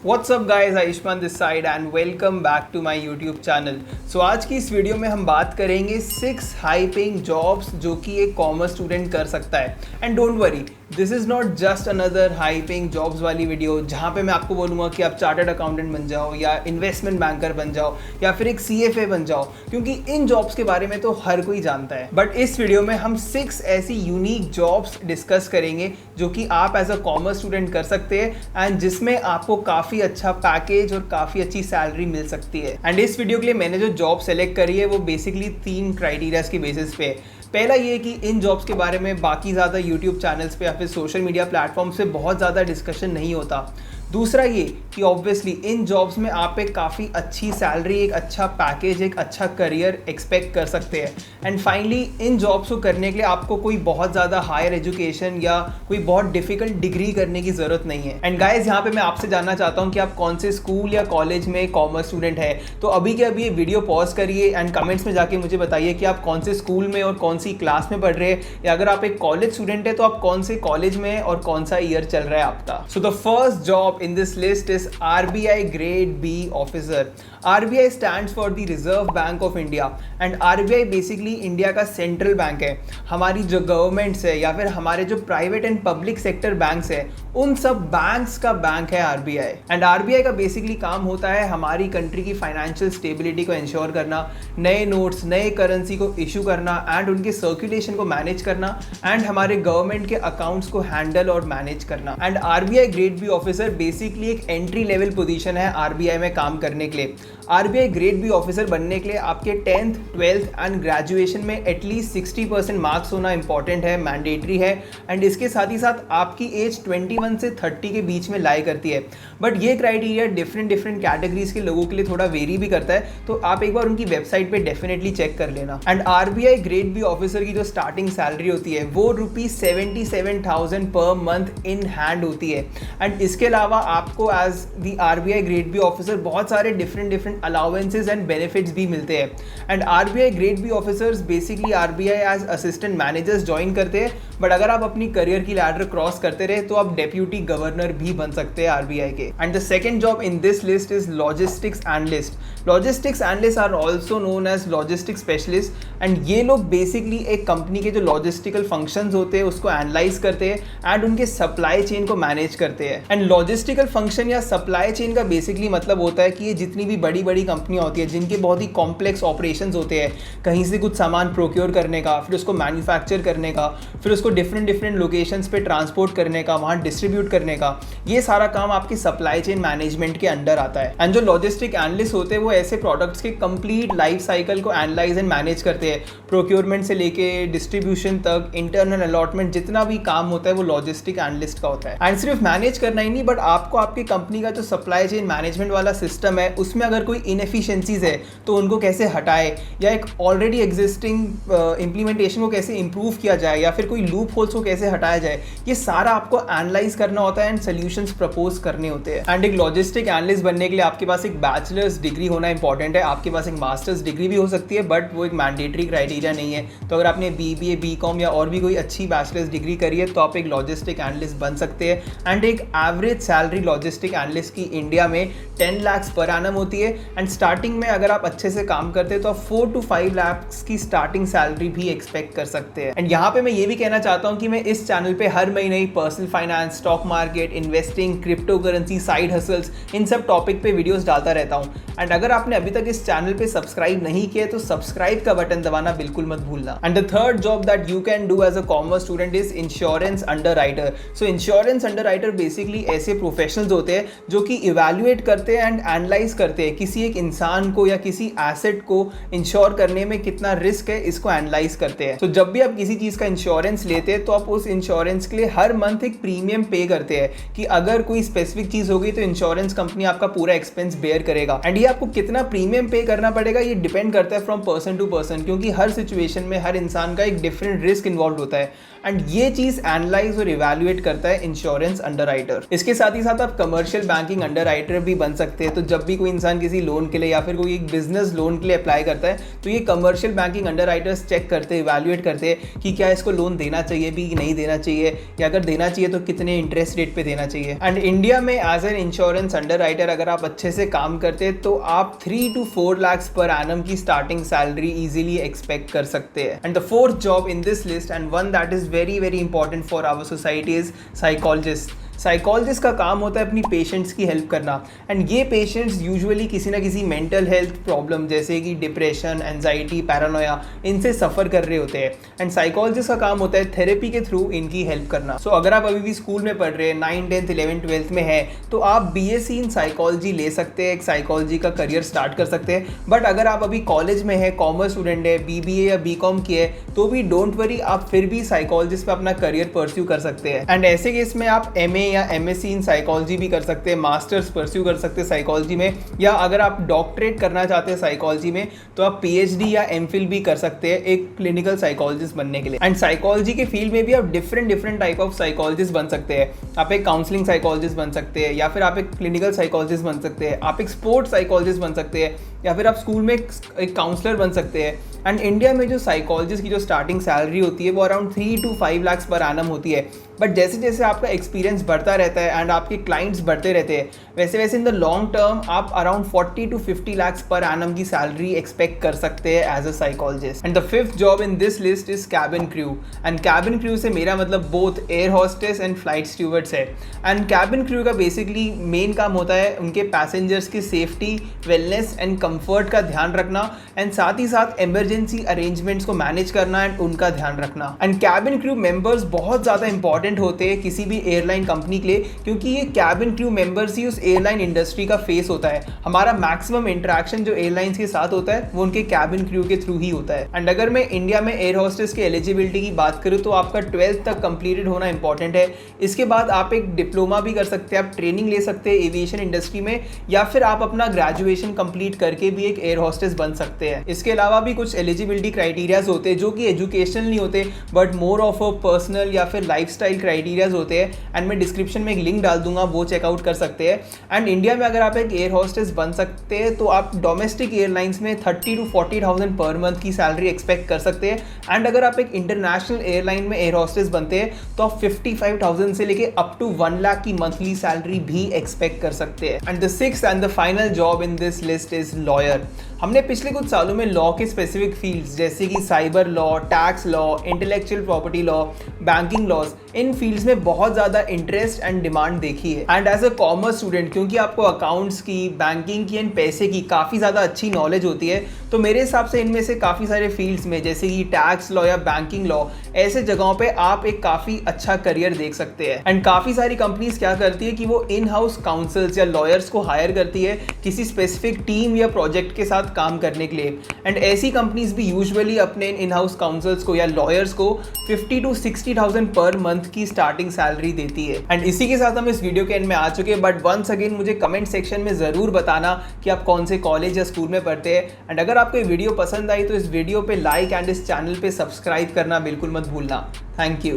What's up guys, Ayushman this side and welcome back to my YouTube channel. So आज की इस video में हम बात करेंगे 6 हाई पेइंग जॉब्स जो कि एक कॉमर्स स्टूडेंट कर सकता है। And don't worry, this is not just another high paying jobs वाली वीडियो जहाँ पे मैं आपको बोलूँगा कि आप चार्टर्ड अकाउंटेंट बन जाओ या इन्वेस्टमेंट बैंकर बन जाओ या फिर एक CFA बन जाओ, क्योंकि इन जॉब्स के बारे में तो हर कोई जानता है। बट इस वीडियो में हम 6 ऐसी यूनिक जॉब्स डिस्कस करेंगे जो कि आप एज अ कॉमर्स स्टूडेंट कर सकते हैं एंड जिसमें आपको काफ़ी अच्छा पैकेज और काफ़ी अच्छी सैलरी मिल सकती है। एंड इस वीडियो के लिए मैंने जो जॉब सेलेक्ट करी है वो बेसिकली 3 क्राइटेरियाज की बेसिस पे है। पहला ये कि इन जॉब्स के बारे में बाकी ज़्यादा यूट्यूब चैनल्स पे या फिर सोशल मीडिया प्लेटफॉर्म से बहुत ज़्यादा डिस्कशन नहीं होता। दूसरा ये कि ऑब्वियसली इन जॉब्स में आप एक काफ़ी अच्छी सैलरी, एक अच्छा पैकेज, एक अच्छा करियर एक्सपेक्ट कर सकते हैं। एंड फाइनली इन जॉब्स को करने के लिए आपको कोई बहुत ज़्यादा हायर एजुकेशन या कोई बहुत डिफिकल्ट डिग्री करने की ज़रूरत नहीं है। एंड गाइज, यहाँ पे मैं आपसे जानना चाहता हूँ कि आप कौन से स्कूल या कॉलेज में कॉमर्स स्टूडेंट है। तो अभी के अभी ये वीडियो पॉज करिए एंड कमेंट्स में जाके मुझे बताइए कि आप कौन से स्कूल में और कौन सी क्लास में पढ़ रहे हैं, या अगर आप एक कॉलेज स्टूडेंट है तो आप कौन से कॉलेज में और कौन सा ईयर चल रहा है आपका। So the first job in this list is RBI Grade B officer. RBI stands for the Reserve Bank of India and RBI basically India का सेंट्रल बैंक है। हमारी जो गवर्नमेंट्स है या फिर हमारे जो private and public sector banks है उन सब बैंक्स का बैंक है RBI। एंड RBI का बेसिकली काम होता है हमारी कंट्री की फाइनेंशियल स्टेबिलिटी को इंश्योर करना, नए नोट्स, नए करेंसी को इशू करना एंड उनके सर्कुलेशन को मैनेज करना एंड हमारे गवर्नमेंट के अकाउंट्स को हैंडल और मैनेज करना। And RBI grade B officer basically एक एंट्री लेवल पोजीशन है RBI में काम करने के लिए। RBI ग्रेड बी ऑफिसर बनने के लिए आपके 10th, 12th एंड ग्रेजुएशन में एटलीस्ट 60% मार्क्स होना इंपॉर्टेंट है, मैंडेटरी है। एंड इसके साथ ही साथ आपकी एज 21 से 30 के बीच में लाई करती है। बट ये क्राइटेरिया डिफरेंट कैटेगरीज के लोगों के लिए थोड़ा वेरी भी करता है, तो आप एक बार उनकी वेबसाइट पे डेफिनेटली चेक कर लेना। And RBI grade B officer की जो स्टार्टिंग सैलरी होती है वो ₹77,000 पर मंथ इन हैंड होती है। एंड इसके अलावा आपको as the RBI grade B officer बहुत सारे डिफरेंट अलाउंसेस एंड बेनिफिट्स भी मिलते हैं। And RBI grade B officers basically RBI as assistant managers join करते हैं। बट अगर आप अपनी करियर की लैडर क्रॉस करते रहे तो आप डेप्यूटी गवर्नर भी बन सकते हैं RBI के। And the second job in this list is logistics analyst. Logistics analyst are also known as logistics specialist. And ये लोग बेसिकली एक कंपनी के जो लॉजिस्टिकल फंक्शंस होते हैं उसको एनालाइज करते हैं एंड उनके सप्लाई चेन को मैनेज करते हैं। एंड लॉजिस्टिकल फंक्शन या सप्लाई चेन का बेसिकली मतलब होता है कि ये जितनी भी बड़ी बड़ी कंपनियां होती है जिनके बहुत ही कॉम्प्लेक्स ऑपरेशंस होते हैं, कहीं से कुछ सामान प्रोक्योर करने का, फिर उसको मैन्युफैक्चर करने का, फिर उसको डिफरेंट लोकेशंस पे ट्रांसपोर्ट करने का, वहाँ डिस्ट्रीब्यूट करने का, ये सारा काम आपकी सप्लाई चेन मैनेजमेंट के अंडर आता है। एंड जो लॉजिस्टिक एनालिस्ट होते हैं वो ऐसे प्रोडक्ट्स के कंप्लीट लाइफ साइकिल को एनालाइज एंड मैनेज करते हैं, प्रोक्योरमेंट से लेके डिस्ट्रीब्यूशन तक, इंटरनल अलॉटमेंट, जितना भी काम होता है वो लॉजिस्टिक एनालिस्ट का होता है। एंड सिर्फ मैनेज करना ही नहीं, बट आपको आपकी कंपनी का जो सप्लाई चेन मैनेजमेंट वाला सिस्टम है उसमें अगर कोई इनएफिशिएंसीज है तो उनको कैसे हटाए, या एक ऑलरेडी एग्जिस्टिंग इंप्लीमेंटेशन को कैसे इंप्रूव किया जाए, या फिर कोई लूप होल्स को कैसे हटाया जाए, ये सारा आपको एनालाइज करना होता है एंड सॉल्यूशंस प्रपोज करने होते हैं। एंड एक लॉजिस्टिक एनालिस्ट बनने के लिए आपके पास एक बैचलर्स डिग्री होना इंपॉर्टेंट है। आपके पास एक मास्टर्स डिग्री भी हो सकती है बट वो एक मैंडेटरी क्राइटेरिया नहीं है। तो अगर आपने BBA, BCom या और भी कोई अच्छी बैचलर्स डिग्री करी है तो आप एक लॉजिस्टिक एनालिस्ट बन सकते हैं। एंड एक एवरेज सैलरी लॉजिस्टिक एनालिस्ट की इंडिया में 10 लाख पर एनम होती है। एंड स्टार्टिंग में अगर आप अच्छे से काम करते हैं तो आप 4 to 5 लाख की स्टार्टिंग सैलरी भी एक्सपेक्ट कर सकते हैं। एंड यहाँ पे मैं ये भी कहना चाहता हूँ कि मैं इस चैनल पे हर महीने ही personal finance, stock market, investing, crypto currency, side hustles, इन सब टॉपिक पे वीडियोस डालता रहता हूँ। एंड अगर आपने अभी तक इस चैनल पे सब्सक्राइब नहीं किया तो सब्सक्राइब का बटन दबाना बिल्कुल मत भूलना। And the third job that you can do as a commerce student is insurance underwriter. So insurance underwriter basically ऐसे प्रोफेशनल्स होते हैं जो कि इवैल्यूएट करते हैं एंड एनालाइज करते हैं किसी एक इंसान को या किसी एसेट को इंश्योर करने में कितना रिस्क है, इसको एनालाइज करते हैं। तो जब भी आप किसी चीज का इंश्योरेंस लेते हैं तो आप उस इंश्योरेंस के लिए हर मंथ एक प्रीमियम पे करते हैं कि अगर कोई स्पेसिफिक चीज होगी तो इंश्योरेंस कंपनी आपका पूरा एक्सपेंस बेयर करेगा। एंड ये आपको कितना प्रीमियम पे करना पड़ेगा ये डिपेंड करता है फ्रॉम पर्सन टू पर्सन, क्योंकि हर सिचुएशन में हर इंसान का एक डिफरेंट रिस्क इन्वॉल्व होता है। एंड ये चीज एनालाइज और इवैल्यूएट करता है इंश्योरेंस अंडरराइटर। इसके साथ ही साथ आप कमर्शियल बैंकिंग अंडरराइटर भी बन सकते हैं। तो जब भी कोई इंसान किसी लोन के लिए या फिर कोई एक बिजनेस लोन के लिए अप्लाई करता है तो ये कमर्शियल बैंकिंग अंडरराइटर्स चेक करते हैं, इवैल्यूएट करते हैं कि क्या इसको लोन देना चाहिए भी कि नहीं देना चाहिए, या अगर देना चाहिए तो कितने इंटरेस्ट रेट पे देना चाहिए। एंड इंडिया में एज एन इंश्योरेंस अंडरराइटर अगर आप अच्छे से काम करते हैं तो आप 3 to 4 lakhs पर एनम की स्टार्टिंग सैलरी इजीली एक्सपेक्ट कर सकते हैं। And the fourth job in this list and one that is very very important for our society is psychologist. Psychologist का काम होता है अपनी पेशेंट्स की हेल्प करना, एंड ये पेशेंट्स यूजुअली किसी ना किसी मेंटल हेल्थ प्रॉब्लम जैसे कि डिप्रेशन, एंजाइटी, पैरानोया इनसे सफ़र कर रहे होते हैं। एंड साइकोलॉजिस्ट का काम होता है थेरेपी के थ्रू इनकी हेल्प करना। सो अगर आप अभी भी स्कूल में पढ़ रहे हैं, 9, 10, 11, 12 में है, तो आप BSc इन साइकोलॉजी ले सकते हैं, एक साइकोलॉजी का करियर स्टार्ट कर सकते हैं। बट अगर आप अभी कॉलेज में है, कॉमर्स स्टूडेंट है, BBA या BCom की है, तो भी डोंट वरी, आप फिर भी साइकोलॉजिस्ट पे अपना करियर परस्यू कर सकते हैं। एंड ऐसे केस में आप MA या MSc इन साइकोलॉजी भी कर सकते हैं, मास्टर्स परस्यू कर सकते हैं साइकोलॉजी में, या अगर आप डॉक्टरेट करना चाहते हैं साइकोलॉजी में तो आप PhD या MPhil भी कर सकते हैं एक क्लिनिकल साइकोलॉजिस्ट बनने के लिए। एंड साइकोलॉजी के फील्ड में भी आप डिफरेंट टाइप ऑफ साइकोलॉजिस्ट बन सकते हैं। आप एक काउंसलिंग साइकोलॉजिस्ट बन सकते हैं, या फिर आप एक क्लिनिकल साइकोलॉजिस्ट बन सकते हैं, आप एक स्पोर्ट्स साइकोलॉजिस्ट बन सकते हैं, या फिर आप स्कूल में एक काउंसलर बन सकते हैं। एंड इंडिया में जो साइकोलॉजिस्ट की जो स्टार्टिंग सैलरी होती है वो around 3 to 5 lakhs per annum होती है। बट जैसे जैसे आपका एक्सपीरियंस बढ़ता रहता है एंड आपके क्लाइंट्स बढ़ते रहते हैं, वैसे वैसे इन द लॉन्ग टर्म आप around 40 to 50 lakhs per annum की सैलरी एक्सपेक्ट कर सकते हैं as a psychologist. And the fifth job in this list is cabin crew. And cabin crew से मेरा मतलब both air hostess and flight stewards है। And cabin crew का basically main काम होता है उनके पैसेंजर्स की सेफ्टी, वेलनेस एंड कंफर्ट का ध्यान रखना, एंड साथ ही साथ इमरजेंसी अरेंजमेंट्स को मैनेज करना एंड उनका ध्यान रखना। एंड कैबिन क्रू मेंबर्स बहुत ज़्यादा इंपॉर्टेंट होते हैं किसी भी एयरलाइन कंपनी के लिए, क्योंकि ये कैबिन क्रू मेंबर्स ही उस एयरलाइन इंडस्ट्री का फेस होता है। हमारा मैक्सिमम इंटरेक्शन जो एयरलाइंस के साथ होता है वो उनके कैबिन क्रू के थ्रू ही होता है। एंड अगर मैं इंडिया में एयर होस्टेस की एलिजिबिलिटी की बात करूँ तो आपका 12th तक कंप्लीटेड होना इंपॉर्टेंट है। इसके बाद आप एक डिप्लोमा भी कर सकते हैं, आप ट्रेनिंग ले सकते हैं एविएशन इंडस्ट्री में, या फिर आप अपना ग्रेजुएशन कंप्लीट करके भी एक एयर होस्टेस बन सकते हैं। इसके अलावा भी कुछ एलिजिबिलिटी क्राइटेरियाज होते हैं जो कि एजुकेशनल नहीं होते but more of a personal या फिर लाइफस्टाइल क्राइटेरियाज होते हैं। एंड मैं डिस्क्रिप्शन में एक लिंक डाल दूंगा, वो चेकआउट कर सकते हैं। एंड इंडिया में अगर आप एक एयर होस्टेस बन सकते हैं तो आप डोमेस्टिक एयरलाइंस में 30 to 40,000 पर मंथ की सैलरी एक्सपेक्ट कर सकते हैं। एंड अगर आप एक इंटरनेशनल एयरलाइन में एयर होस्टेस बनते हैं तो आप 55,000 से लेके अप टू 1 लाख की मंथली सैलरी भी एक्सपेक्ट कर सकते हैं। And the sixth and the final job in this list is lawyer. हमने पिछले कुछ सालों में लॉ के स्पेसिफिक फील्ड्स जैसे कि cyber law, tax law, intellectual property law, banking laws, इन फील्ड्स में बहुत ज़्यादा इंटरेस्ट एंड डिमांड देखी है। And as a commerce student, क्योंकि आपको अकाउंट्स की, बैंकिंग की एंड पैसे की काफ़ी ज़्यादा अच्छी नॉलेज होती है, तो मेरे हिसाब से इनमें से काफ़ी सारे फील्ड्स में जैसे कि टैक्स लॉ या बैंकिंग लॉ, ऐसे जगहों पे आप एक काफ़ी अच्छा करियर देख सकते हैं। एंड काफ़ी सारी कंपनीज क्या करती है कि वो इन हाउस काउंसल्स या लॉयर्स को हायर करती है किसी स्पेसिफिक टीम या प्रोजेक्ट के साथ काम करने के लिए। एंड ऐसी कंपनीज भी यूजुअली अपने इन हाउस काउंसल्स को या लॉयर्स को 50 to 60,000 पर मंथ की स्टार्टिंग सैलरी देती है। एंड इसी के साथ हम इस वीडियो के एंड में आ चुके हैं। बट वंस अगेन मुझे कमेंट सेक्शन में ज़रूर बताना कि आप कौन से कॉलेज या स्कूल में पढ़ते हैं। एंड अगर आपको ये वीडियो पसंद आई तो इस वीडियो पे लाइक एंड इस चैनल पे सब्सक्राइब करना बिल्कुल मत भूलना। Thank you.